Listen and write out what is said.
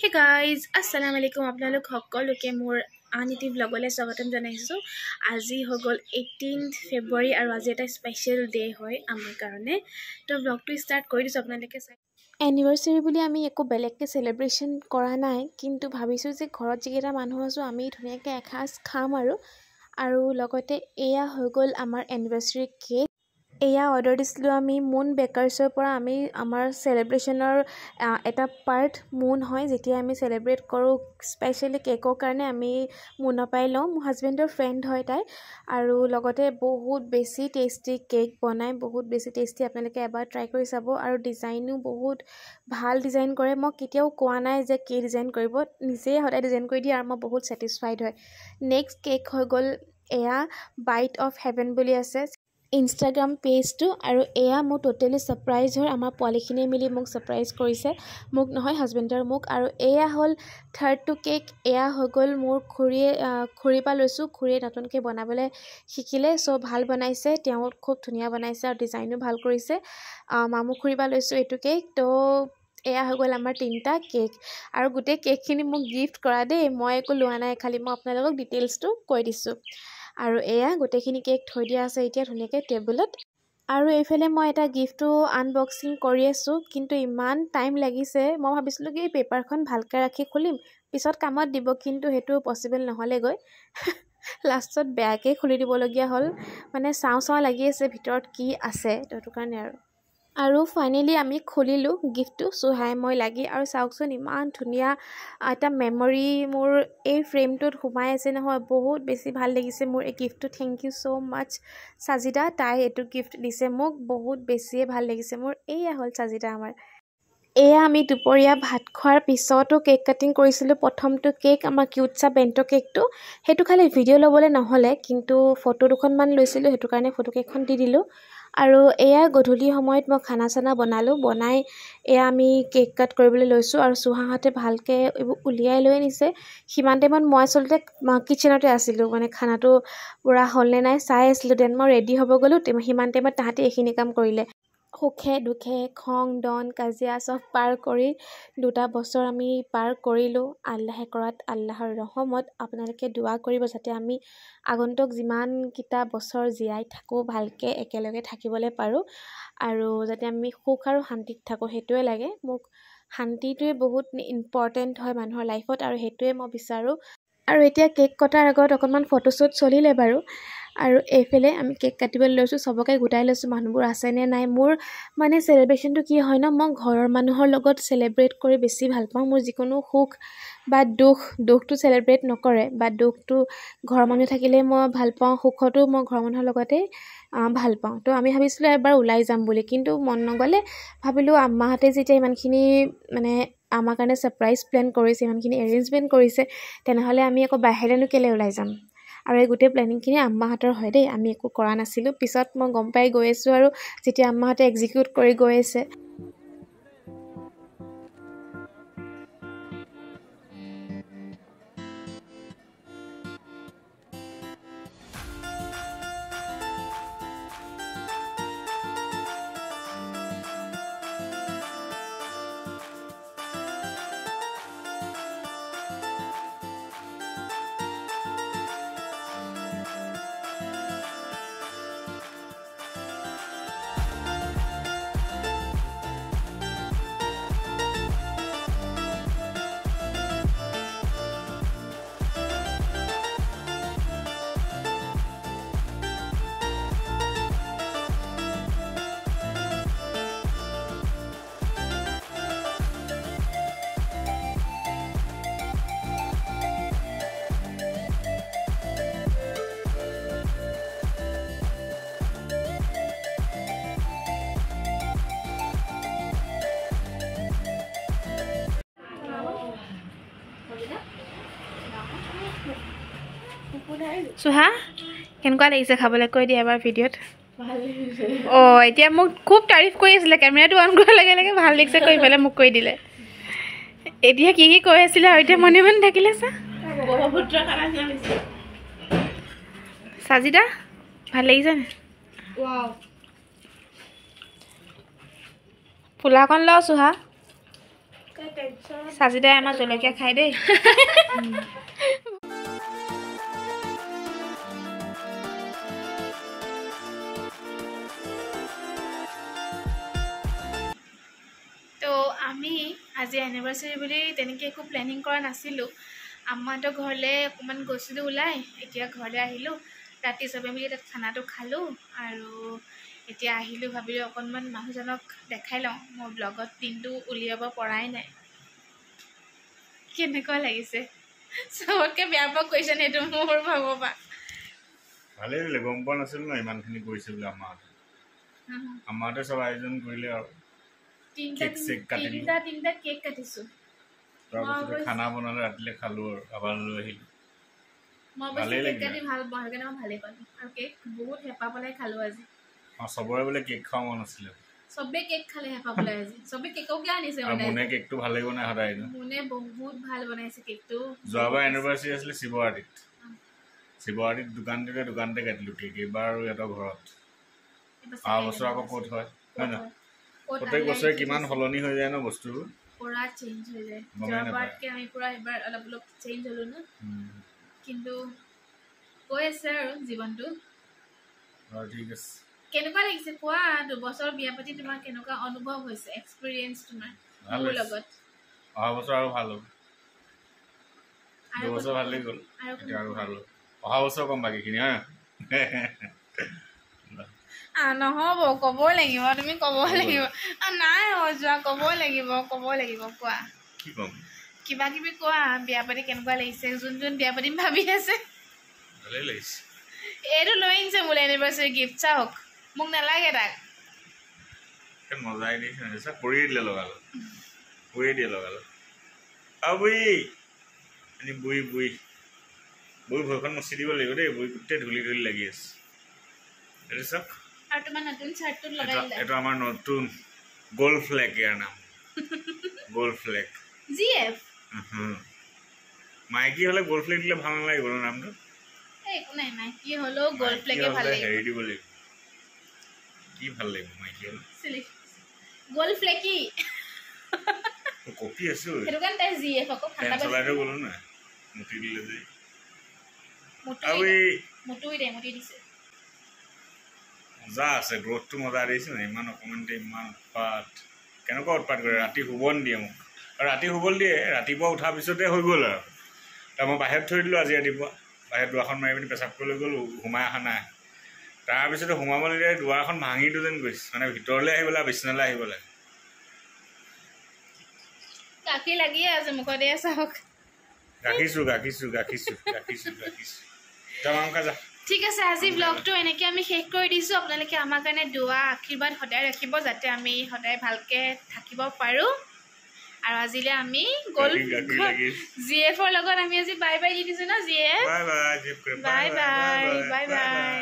Hey guys, assalamu alaikum. আপোনালোক সকলোকে মোৰ আনিটি ব্লগলৈ স্বাগতম জনাইছো। আজি হগল 18th ফেব্ৰুৱাৰী আৰু আজি এটা স্পেশাল ডে হয় আমাৰ কাৰণে। তো ব্লগটো স্টাৰ্ট কৰি দিছো আপোনালোকে চাই। এনিভাৰ্সাৰী বুলি আমি একো বেলেগকে সেলিব্ৰেশন কৰা নাই, কিন্তু ভাবিছো যে ঘৰত যিকেইটা মানুহ আছো আমি ধুনীয়াকৈ এখাজ খাম আৰু লগতে এয়া হৈ গল আমাৰ এনিভাৰ্সাৰী কেক। এয়া অৰ্ডাৰ দিছিলো আমি মুন বেকাৰ্ছৰ পৰা। আমি আমাৰ সেলিব্ৰেশনৰ এটা পাৰ্ট মুন হয়, যেতিয়া আমি সেলিব্ৰেট কৰোঁ স্পেশালি কেকৰ কাৰণে আমি মুনৰ পাই লওঁ। মোৰ হাজবেণ্ডৰ ফ্ৰেণ্ড হয় তাই, আৰু লগতে বহুত বেছি টেষ্টি কেক বনায়, বহুত বেছি টেষ্টি। আপোনালোকে এবাৰ ট্ৰাই কৰি চাব। আৰু ডিজাইনো বহুত ভাল ডিজাইন কৰে। মই কেতিয়াও কোৱা নাই যে কি ডিজাইন কৰিব, নিজেই সদায় ডিজাইন কৰি দিয়ে আৰু মই বহুত ছেটিছফাইড হয়। নেক্সট কেক হৈ গ'ল এয়া বাইট অফ হেভেন বুলি আছে ইনষ্টাগ্ৰাম পেজটো, আৰু এয়া মোৰ টোটেলি ছাৰপ্ৰাইজ হয়। আমাৰ পোৱালিখিনিয়ে মিলি মোক ছাৰপ্ৰাইজ কৰিছে, মোক নহয় হাজবেণ্ডৰ মোক। আৰু এয়া হ'ল থাৰ্ডটো কেক। এয়া হৈ গ'ল মোৰ খুৰীৰ পৰা লৈছোঁ। খুৰীয়ে নতুনকৈ বনাবলৈ শিকিলে, চ' ভাল বনাইছে, তেওঁ খুব ধুনীয়া বনাইছে আৰু ডিজাইনো ভাল কৰিছে। মামু খুৰীৰ পৰা লৈছোঁ এইটো কেক। তো এয়া হৈ গ'ল আমাৰ 3টা কেক, আৰু গোটেই কেকখিনি মোক গিফ্ট কৰা দেই, মই একো লোৱা নাই, খালি মই আপোনালোকক ডিটেইলছটো কৈ দিছোঁ। আৰু এয়া গোটেইখিনি কেক থৈ দিয়া আছে এতিয়া ধুনীয়াকৈ টেবুলত। আৰু এইফালে মই এটা গিফ্টটো আনবক্সিং কৰি আছোঁ, কিন্তু ইমান টাইম লাগিছে। মই ভাবিছিলোঁ কি পেপাৰখন ভালকৈ ৰাখি খুলিম, পিছত কামত দিব, কিন্তু সেইটো পচিবল নহ'লেগৈ। লাষ্টত বেয়াকৈ খুলি দিবলগীয়া হ'ল, মানে চাওঁ লাগি আছে ভিতৰত কি আছে, সেইটো কাৰণে আৰু ফাইনেলি আমি খুলিলোঁ গিফ্টটো চুহাই মই লাগি। আৰু চাওকচোন ইমান ধুনীয়া এটা মেমৰি মোৰ এই ফ্ৰেমটোত সোমাই আছে নহয়, বহুত বেছি ভাল লাগিছে মোৰ এই গিফ্টটো। থেংক ইউ ছ' মাছ সাজিদা, তাই এইটো গিফ্ট দিছে মোক, বহুত বেছিয়ে ভাল লাগিছে মোৰ। এয়া হ'ল সাজিদা আমাৰ। এয়া আমি দুপৰীয়া ভাত খোৱাৰ পিছতো কেক কাটিং কৰিছিলোঁ। প্ৰথমটো কেক আমাৰ কিউটছা বেণ্টো কেকটো, সেইটো খালি ভিডিঅ' ল'বলৈ নহ'লে, কিন্তু ফটো দুখনমান লৈছিলোঁ, সেইটো কাৰণে ফটো কেইখন দি দিলোঁ। আৰু এয়া গধূলি সময়ত মই খানা চানা বনাই এয়া আমি কেক কাট কৰিবলৈ লৈছোঁ। আৰু চুহাহঁতে ভালকৈ এইবোৰ উলিয়াই লৈ আনিছে। সিমান টাইমত মই আচলতে কিটচেনতে আছিলোঁ, মানে খানাটো পূৰা হ'লনে নাই চাই আছিলোঁ। দেন মই ৰেডি হ'ব গ'লোঁ, সিমান টাইমত তাহাঁতে এইখিনি কাম কৰিলে। সুখে দুখে খং ডন কাজিয়া চব পাৰ কৰি 2টা বছৰ আমি পাৰ কৰিলোঁ। আল্লাহে কৰাত আল্লাহৰ ৰহমত। আপোনালোকে দুৱা কৰিব যাতে আমি আগন্তুক যিমানকেইটা বছৰ জীয়াই থাকোঁ ভালকৈ একেলগে থাকিবলৈ পাৰোঁ, আৰু যাতে আমি সুখ আৰু শান্তিত থাকোঁ, সেইটোৱে লাগে মোক। শান্তিটোৱে বহুত ইম্পৰ্টেণ্ট হয় মানুহৰ লাইফত, আৰু সেইটোৱে মই বিচাৰোঁ। আৰু এতিয়া কেক কটাৰ আগত অকণমান ফটোশ্বুট চলিলে বাৰু। আৰু এইফালে আমি কেক কাটিবলৈ লৈছোঁ, চবকে গোটাই লৈছোঁ মানুহবোৰ আছেনে নাই। মোৰ মানে চেলিব্ৰেশ্যনটো কি হয় ন, মই ঘৰৰ মানুহৰ লগত চেলিব্ৰেট কৰি বেছি ভাল পাওঁ। মোৰ যিকোনো সুখ বা দুখটো চেলিব্ৰেট নকৰে, বা দুখটো ঘৰৰ মানুহ থাকিলে মই ভাল পাওঁ, সুখতো মই ঘৰৰ মানুহৰ লগতে ভাল পাওঁ। তো আমি ভাবিছিলোঁ এবাৰ ওলাই যাম বুলি, কিন্তু মন নগ'লে। ভাবিলোঁ আম্মাহঁতে যেতিয়া ইমানখিনি মানে আমাৰ কাৰণে ছাৰপ্ৰাইজ প্লেন কৰিছে, ইমানখিনি এৰেঞ্জমেণ্ট কৰিছে, তেনেহ'লে আমি আকৌ বাহিৰলৈনো কেলৈ ওলাই যাম। আৰু এই গোটেই প্লেনিংখিনি আম্মাহঁতৰ হয় দেই, আমি একো কৰা নাছিলোঁ। পিছত মই গম পাই গৈ আছোঁ, আৰু যেতিয়া আম্মাহঁতে এক্সিকিউট কৰি গৈ আছে। চুহা কেনেকুৱা লাগিছে খাবলৈ, কৈ দিয়া এবাৰ ভিডিঅ'ত। অঁ, এতিয়া মোক খুব তাৰিফ কৰি আছিলে, কেমেৰাটো অন কৰাৰ লগে লগে ভাল লাগিছে কৈ পেলাই মোক কৈ দিলে। এতিয়া কি কৈ আছিলে আৰু এতিয়া মনে মনে থাকিলে চা। সাজিদা ভাল লাগিছে নে? ফুলাখন ল চুহা। সাজিদাই আমাৰ জলকীয়া খাই দেই তো আমি আজি এনিভাৰ্চাৰী বুলি তেনেকৈ একো প্লেনিং কৰা নাছিলোঁ আমাৰতো ঘৰলৈ অকণমান গৈছিলোঁ ওলাই এতিয়া ঘৰলৈ আহিলোঁ ৰাতি চবে মিলি তাত খানাটো খালোঁ আৰু এতিয়া আহিলোঁ ভাবিলোঁ অকণমান মানুহজনক দেখাই লওঁ মোৰ ব্লগত দিনটো উলিয়াব পৰাই নাই কেনেকুৱা লাগিছে চবতকৈ বেয়া পোৱা কুৱেশ্যন এইটো মোৰ ভাববা ভালেই লাগিলে গম পোৱা নাছিলোঁ ন ইমানখিনি কৰিছে বুলি আমাৰতে চব আয়োজন কৰিলে আৰু তিনিটা কেক কাটিছোঁ তাৰপিছতে খানা বনালে ৰাতিলৈ খালোঁ আৰু আবাৰ লৈ আহিলোঁ মই বেছি কেক কাটি ভাল পাওঁ সেইকাৰণে মই ভালেই পালোঁ আৰু কেক বহুত হেঁপাহ পলাই খালোঁ আজি চবৰে বোলে কেক খোৱা মন আছিলে চবে কেক খালে হেঁপাহ পলাই আজি চবে কেককে আনিছে মোনে কেকটো ভালেই বনাই সদায় মোনে বহুত ভাল বনাইছে কেকটো যোৱাবাৰ এনিভাৰ্চাৰী আছিলে শিৱৰাত্ৰিত দোকানতে কাটিলোঁ কেক এইবাৰ আৰু ইহঁতৰ ঘৰত অহা বছৰ আকৌ ক'ত হয় নহয় প্ৰত্যেক বছৰে কিমান সলনি হৈ যায় ন বস্তুবোৰ পুৰা চেঞ্জ হৈ যায় যোৱাবাৰতকৈ আমি পুৰা এবাৰ অলপ চেঞ্জ হ'লোঁ ন কিন্তু কৈ আছে আৰু জীৱনটো ঠিক আছে কেনেকুৱা লাগিছে কোৱা 2 বছৰ বিয়া পাতি তোমাৰ কেনেকুৱা অনুভৱ হৈছে এক্সপেৰিয়েন্স তোমাৰ মোৰ লগত অহা বছৰ আৰু ভাল হ'ব 2 বছৰ ভাল লাগি গ'ল এতিয়া আৰু ভাল হ'ব অহা বছৰ কম বাকীখিনি হা নহ'ব ক'ব লাগিব তুমি ক'ব লাগিব নাই যোৱা ক'ব লাগিব কোৱা কি ক'ম কিবা কিবি কোৱা বিয়া পাতি কেনেকুৱা লাগিছে যোন বিয়া পাতিম ভাবি আছে ভালেই লাগিছে এইটো লৈ আনিছে মোলৈ এনিভাৰ্চাৰী গিফ্ট চাওক মোক নালাগে তাক মজাই দিছে পৰিয়ে দিলে লগালো আৰু বুঢ়ী ভৰিখন মচি দিব লাগিব দেই বুঢ়ী গোটেই ধূলি লাগি আছে এইটো চাওক আৰু তোমাৰ নতুন চাৰ্টটোত লগাই দিলা এইটো আমাৰ নতুন গ'ল্ড ফ্লেগ ইয়াৰ নাম গ'ল্ড ফ্লেগ জিএফ মাইকী হ'লে গ'ল্ড ফ্লেগ দিলে ভাল নালাগিব ন নামটো একো নাই মাইকী হ'লেও গ'ল্ড ফ্লেগে ভাল লাগিব হেৰি দিব লাগিব কি ভাল লাগিব মাইকী হ'লে গ'ল্ড ফ্লেকি কপি আছো সেইটো কাৰণে তাই জিএফ আকৌ ঠাণ্ডা চলাই থৈ গ'লো না মুঠি দিলে যে মুঠি দিছে মজা আছে গ্ৰথটো মজা দিছে না ইমান অকণমানতে ইমান উৎপাত কেনেকুৱা উৎপাত কৰে ৰাতি শুব নিদিয়ে মোক আৰু ৰাতি শুবলৈ দিয়ে ৰাতিপুৱা উঠাৰ পিছতে হৈ গ'ল আৰু তাৰ মই বাহিৰত থৈ দিলোঁ আজি ৰাতিপুৱা বাহিৰত দুৱাৰখন মাৰি পিনি পেচাব কৰিবলৈ গ'লোঁ সোমাই অহা নাই তাৰপিছতে সোমাব নিদিয়ে দুৱাৰখন ভাঙিটো যেন গৈছে মানে ভিতৰলৈ আহিবলৈ বিচনালৈ আহিব লাগে গাখীৰ লাগিয়ে আছে মুখতে চাওক গাখিছোঁ যা ঠিক আছে আজি ব্লগটো এনেকৈ আমি শেষ কৰি দিছোঁ আপোনালোকে আমাৰ কাৰণে দুৱা আশীৰ্বাদ সদায় ৰাখিব যাতে আমি সদায় ভালকৈ থাকিব পাৰোঁ আৰু আজিলৈ আমি জিএফৰ লগত আমি আজি বাই বাই দি দিছোঁ ন জিএফ বাই বাই